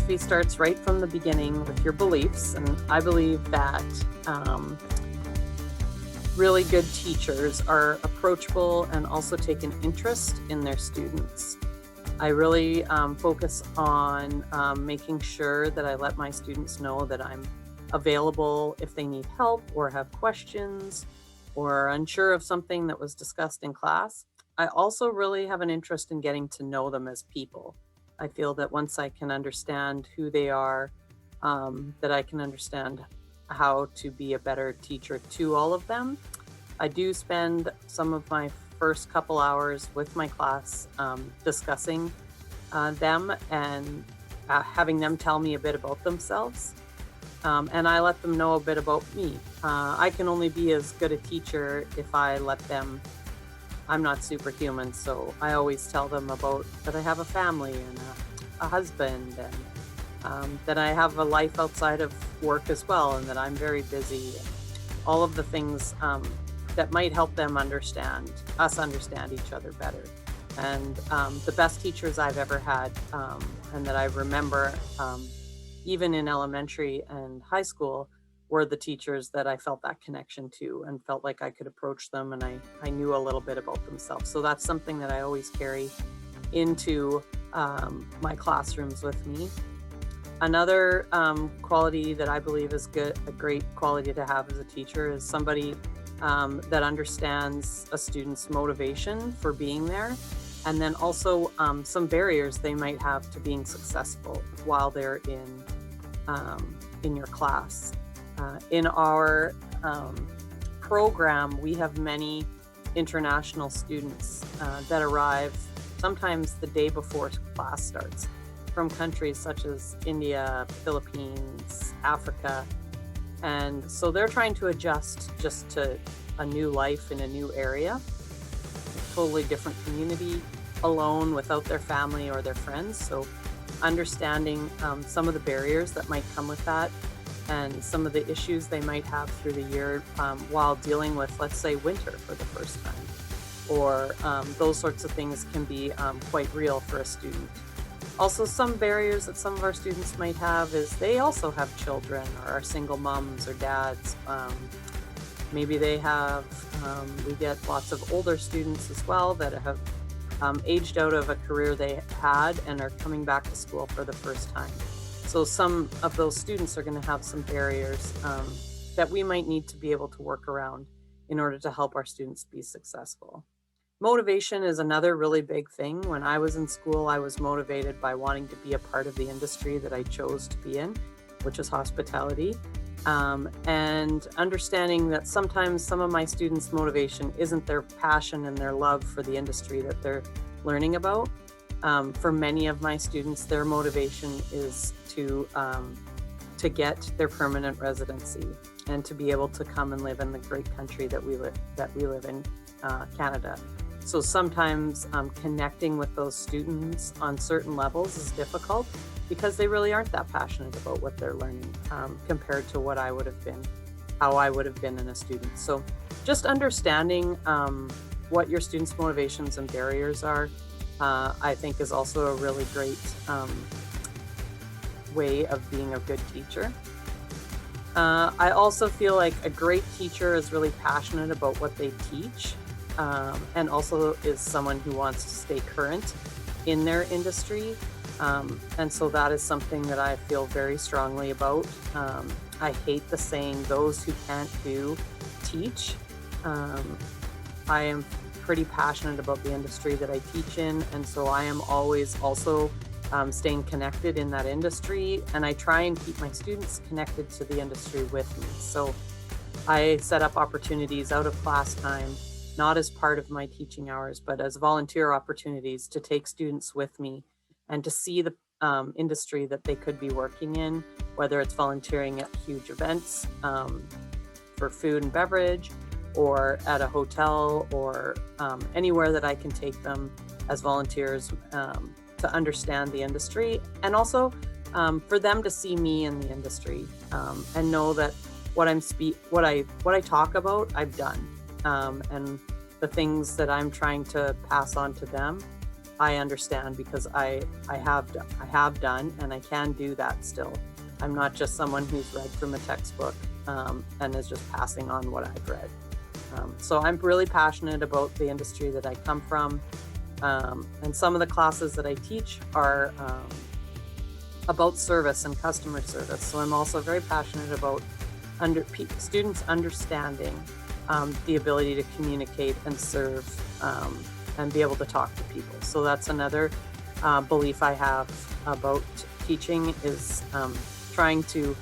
philosophy starts right from the beginning with your beliefs, and I believe that really good teachers are approachable and also take an interest in their students. I really focus on making sure that I let my students know that I'm available if they need help or have questions or are unsure of something that was discussed in class. I also really have an interest in getting to know them as people. I feel that once I can understand who they are, that I can understand how to be a better teacher to all of them. I do spend some of my first couple hours with my class discussing them and having them tell me a bit about themselves. And I let them know a bit about me. I can only be as good a teacher if I let them. I'm not superhuman, so I always tell them about that I have a family and a husband, and that I have a life outside of work as well, and that I'm very busy, and all of the things that might help them understand each other better. And the best teachers I've ever had, and that I remember, even in elementary and high school, were the teachers that I felt that connection to and felt like I could approach them and I knew a little bit about themselves. So that's something that I always carry into my classrooms with me. Another quality that I believe is a great quality to have as a teacher is somebody that understands a student's motivation for being there, and then also some barriers they might have to being successful while they're in your class. In our program, we have many international students that arrive sometimes the day before class starts from countries such as India, Philippines, Africa. And so they're trying to adjust just to a new life in a new area, a totally different community, alone without their family or their friends. So understanding some of the barriers that might come with that and some of the issues they might have through the year while dealing with, let's say, winter for the first time, or those sorts of things can be quite real for a student. Also, some barriers that some of our students might have is they also have children or are single moms or dads. Maybe they have, we get lots of older students as well that have aged out of a career they had and are coming back to school for the first time. So some of those students are going to have some barriers that we might need to be able to work around in order to help our students be successful. Motivation is another really big thing. When I was in school, I was motivated by wanting to be a part of the industry that I chose to be in, which is hospitality. And understanding that sometimes some of my students' motivation isn't their passion and their love for the industry that they're learning about. For many of my students, their motivation is to get their permanent residency and to be able to come and live in the great country that we live in, Canada. So sometimes connecting with those students on certain levels is difficult because they really aren't that passionate about what they're learning compared to what I would have been, how I would have been in a student. So just understanding what your students' motivations and barriers are, I think is also a really great way of being a good teacher. I also feel like a great teacher is really passionate about what they teach, and also is someone who wants to stay current in their industry. And so that is something that I feel very strongly about. I hate the saying, those who can't do, teach. I am pretty passionate about the industry that I teach in, and so I am always also staying connected in that industry, and I try and keep my students connected to the industry with me. So I set up opportunities out of class time, not as part of my teaching hours, but as volunteer opportunities to take students with me and to see the industry that they could be working in, whether it's volunteering at huge events for food and beverage, or at a hotel, or anywhere that I can take them as volunteers to understand the industry, and also for them to see me in the industry and know that what I talk about, I've done, and the things that I'm trying to pass on to them I understand because I have done, and I can do that still. I'm not just someone who's read from a textbook and is just passing on what I've read. So I'm really passionate about the industry that I come from. And some of the classes that I teach are about service and customer service. So I'm also very passionate about students understanding the ability to communicate and serve and be able to talk to people. So that's another belief I have about teaching, is trying to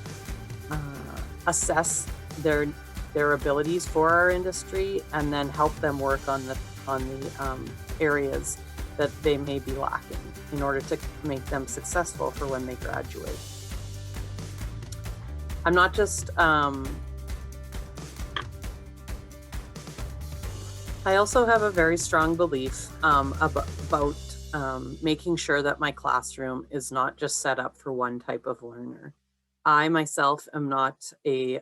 assess their abilities for our industry and then help them work on the areas that they may be lacking in order to make them successful for when they graduate. I'm not just I also have a very strong belief about making sure that my classroom is not just set up for one type of learner. I myself am not a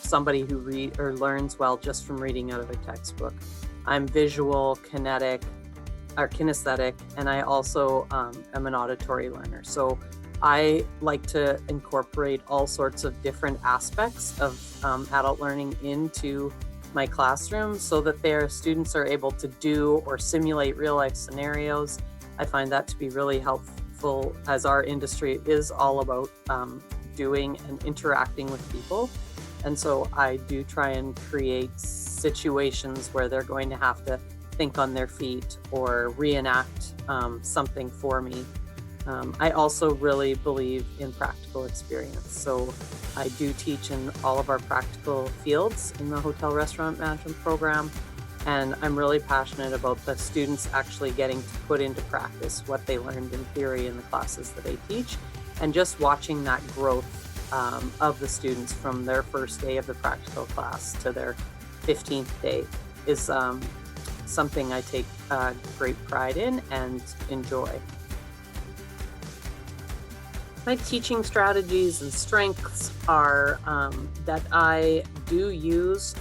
somebody who read or learns well just from reading out of a textbook. I'm visual, kinesthetic, and I also am an auditory learner. So I like to incorporate all sorts of different aspects of adult learning into my classroom so that their students are able to do or simulate real life scenarios. I find that to be really helpful, as our industry is all about doing and interacting with people. And so I do try and create situations where they're going to have to think on their feet or reenact something for me. I also really believe in practical experience. So I do teach in all of our practical fields in the hotel restaurant management program. And I'm really passionate about the students actually getting to put into practice what they learned in theory in the classes that I teach. And just watching that growth of the students from their first day of the practical class to their 15th day is something I take great pride in and enjoy. My teaching strategies and strengths are that I do use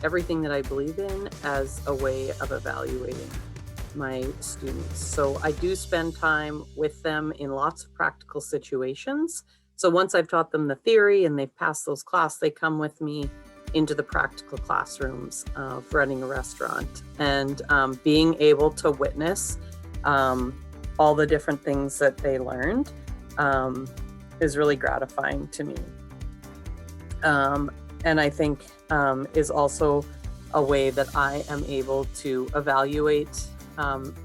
everything that I believe in as a way of evaluating my students. So I do spend time with them in lots of practical situations. So once I've taught them the theory and they've passed those classes, they come with me into the practical classrooms of running a restaurant, and being able to witness all the different things that they learned is really gratifying to me. And I think is also a way that I am able to evaluate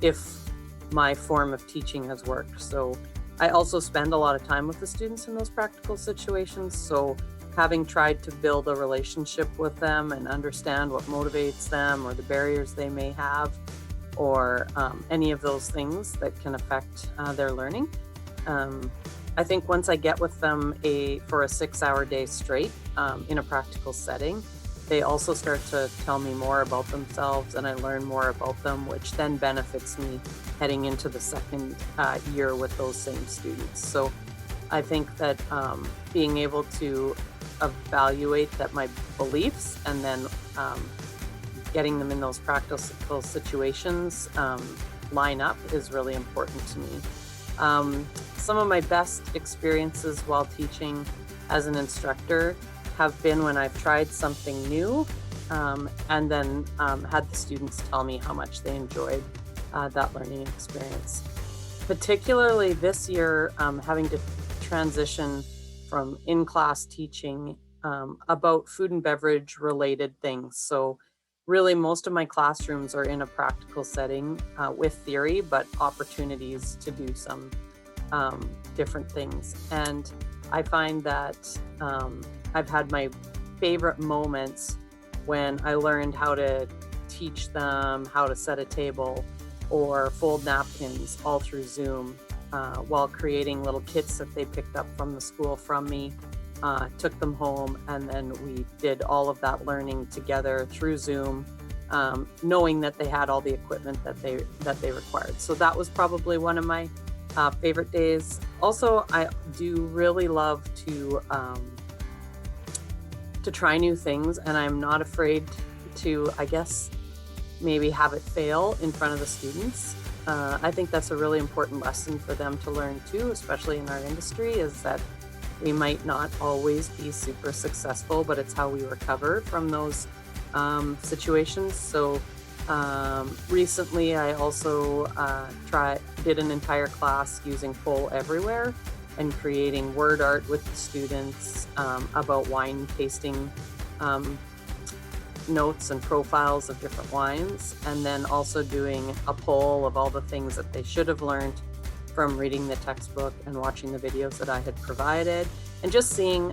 if my form of teaching has worked. So I also spend a lot of time with the students in those practical situations. So having tried to build a relationship with them and understand what motivates them or the barriers they may have, or any of those things that can affect their learning. I think once I get with them for a 6-hour day straight in a practical setting, they also start to tell me more about themselves, and I learn more about them, which then benefits me heading into the second year with those same students. So I think that being able to evaluate that my beliefs and then getting them in those practical situations line up is really important to me. Some of my best experiences while teaching as an instructor have been when I've tried something new and then had the students tell me how much they enjoyed that learning experience. Particularly this year, having to transition from in-class teaching about food and beverage related things. So really most of my classrooms are in a practical setting with theory, but opportunities to do some different things. And I find that I've had my favorite moments when I learned how to teach them how to set a table or fold napkins all through Zoom while creating little kits that they picked up from the school from me, took them home, and then we did all of that learning together through Zoom, knowing that they had all the equipment that they required. So that was probably one of my favorite days. Also, I do really love to try new things, and I'm not afraid to, I guess, maybe have it fail in front of the students. I think that's a really important lesson for them to learn too, especially in our industry, is that we might not always be super successful, but it's how we recover from those situations. So recently I also did an entire class using Poll Everywhere and creating word art with the students about wine tasting notes and profiles of different wines, and then also doing a poll of all the things that they should have learned from reading the textbook and watching the videos that I had provided, and just seeing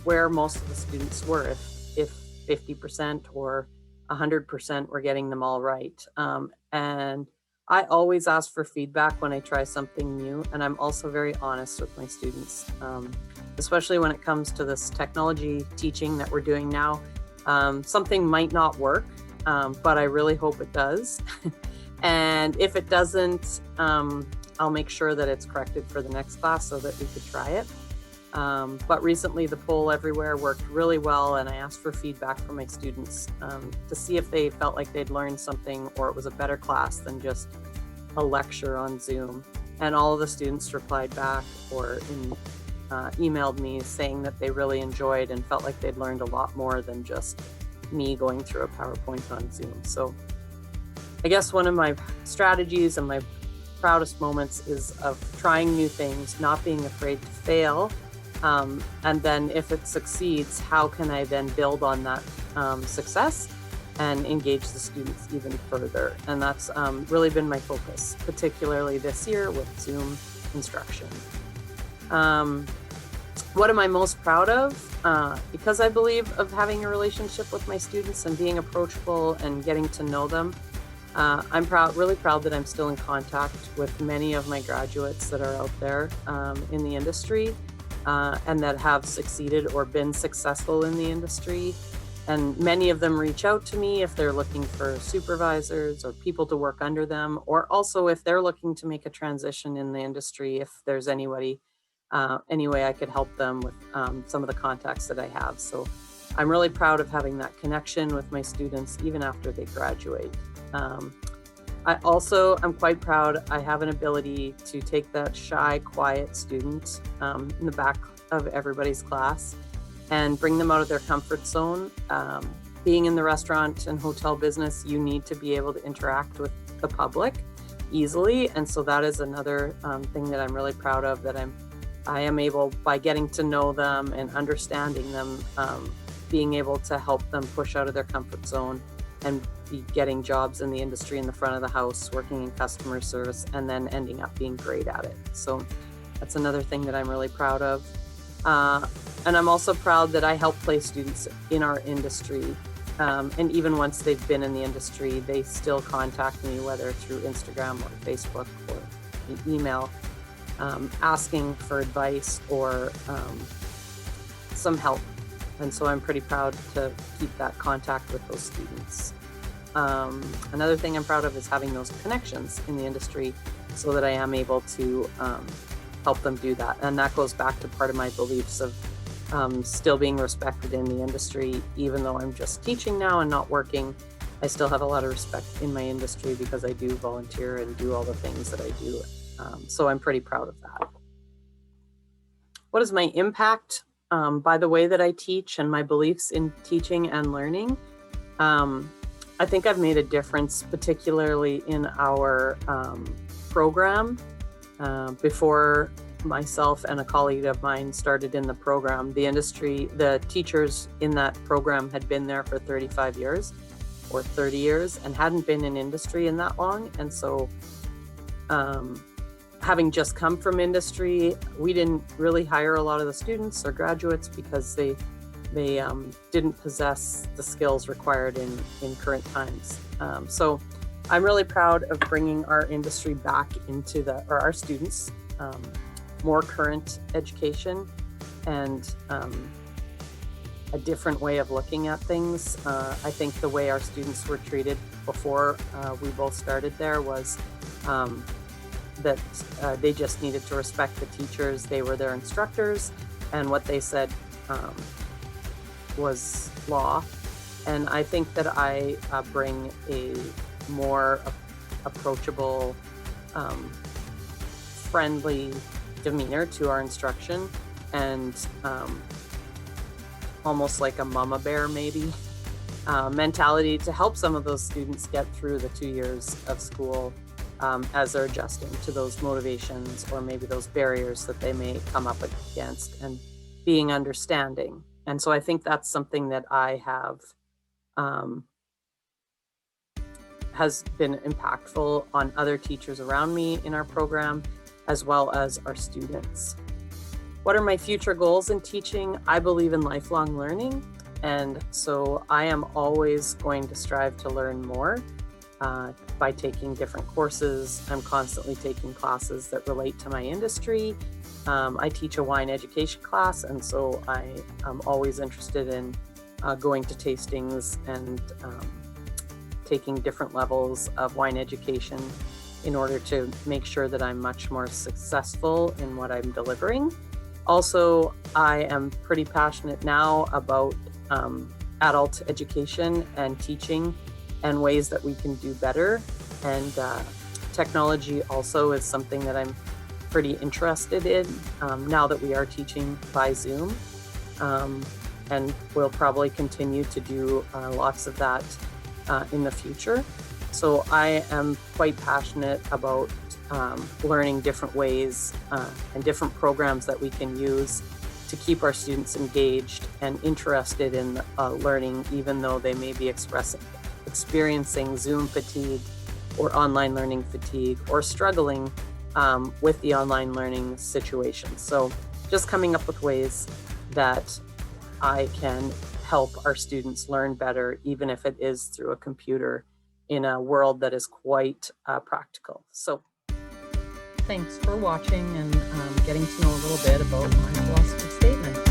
where most of the students were, if 50% or 100% were getting them all right. And I always ask for feedback when I try something new, and I'm also very honest with my students, especially when it comes to this technology teaching that we're doing now. Something might not work, but I really hope it does. And if it doesn't, I'll make sure that it's corrected for the next class so that we could try it. But recently the Poll Everywhere worked really well, and I asked for feedback from my students to see if they felt like they'd learned something or it was a better class than just a lecture on Zoom. And all of the students replied back or emailed me saying that they really enjoyed and felt like they'd learned a lot more than just me going through a PowerPoint on Zoom. So I guess one of my strategies and my proudest moments is of trying new things, not being afraid to fail. And then if it succeeds, how can I then build on that success and engage the students even further? And that's really been my focus, particularly this year with Zoom instruction. What am I most proud of? Because I believe of having a relationship with my students and being approachable and getting to know them. I'm really proud that I'm still in contact with many of my graduates that are out there in the industry and that have succeeded or been successful in the industry. And many of them reach out to me if they're looking for supervisors or people to work under them, or also if they're looking to make a transition in the industry, if there's any way I could help them with some of the contacts that I have. So I'm really proud of having that connection with my students even after they graduate. I'm quite proud I have an ability to take that shy, quiet student in the back of everybody's class and bring them out of their comfort zone. Being in the restaurant and hotel business, you need to be able to interact with the public easily. And so that is another thing that I'm really proud of, that I am able, by getting to know them and understanding them, being able to help them push out of their comfort zone and be getting jobs in the industry in the front of the house, working in customer service, and then ending up being great at it. So that's another thing that I'm really proud of. And I'm also proud that I help place students in our industry. And even once they've been in the industry, they still contact me, whether through Instagram or Facebook or email, asking for advice or some help. And so I'm pretty proud to keep that contact with those students. Another thing I'm proud of is having those connections in the industry so that I am able to help them do that. And that goes back to part of my beliefs of still being respected in the industry. Even though I'm just teaching now and not working, I still have a lot of respect in my industry because I do volunteer and do all the things that I do. So I'm pretty proud of that. What is my impact? By the way that I teach and my beliefs in teaching and learning, I think I've made a difference, particularly in our program. Before myself and a colleague of mine started in the program, the teachers in that program had been there for 35 years or 30 years and hadn't been in industry in that long. And so having just come from industry, we didn't really hire a lot of the students or graduates because they didn't possess the skills required in current times. So I'm really proud of bringing our industry back into our students, more current education and a different way of looking at things. I think the way our students were treated before we both started there was that they just needed to respect the teachers. They were their instructors, and what they said was law. And I think that I bring a more approachable, um, friendly demeanor to our instruction, and almost like a mama bear maybe mentality to help some of those students get through the 2 years of school as they're adjusting to those motivations or maybe those barriers that they may come up against, and being understanding. And so I think that's something that I have um, has been impactful on other teachers around me in our program, as well as our students. What are my future goals in teaching? I believe in lifelong learning, and so I am always going to strive to learn more by taking different courses. I'm constantly taking classes that relate to my industry. I teach a wine education class, and so I am always interested in going to tastings and taking different levels of wine education in order to make sure that I'm much more successful in what I'm delivering. Also, I am pretty passionate now about adult education and teaching and ways that we can do better. And technology also is something that I'm pretty interested in now that we are teaching by Zoom. And we'll probably continue to do lots of that in the future. So I am quite passionate about learning different ways and different programs that we can use to keep our students engaged and interested in learning, even though they may be experiencing Zoom fatigue or online learning fatigue, or struggling with the online learning situation. So just coming up with ways that I can help our students learn better, even if it is through a computer in a world that is quite practical. So thanks for watching and getting to know a little bit about my philosophy statement.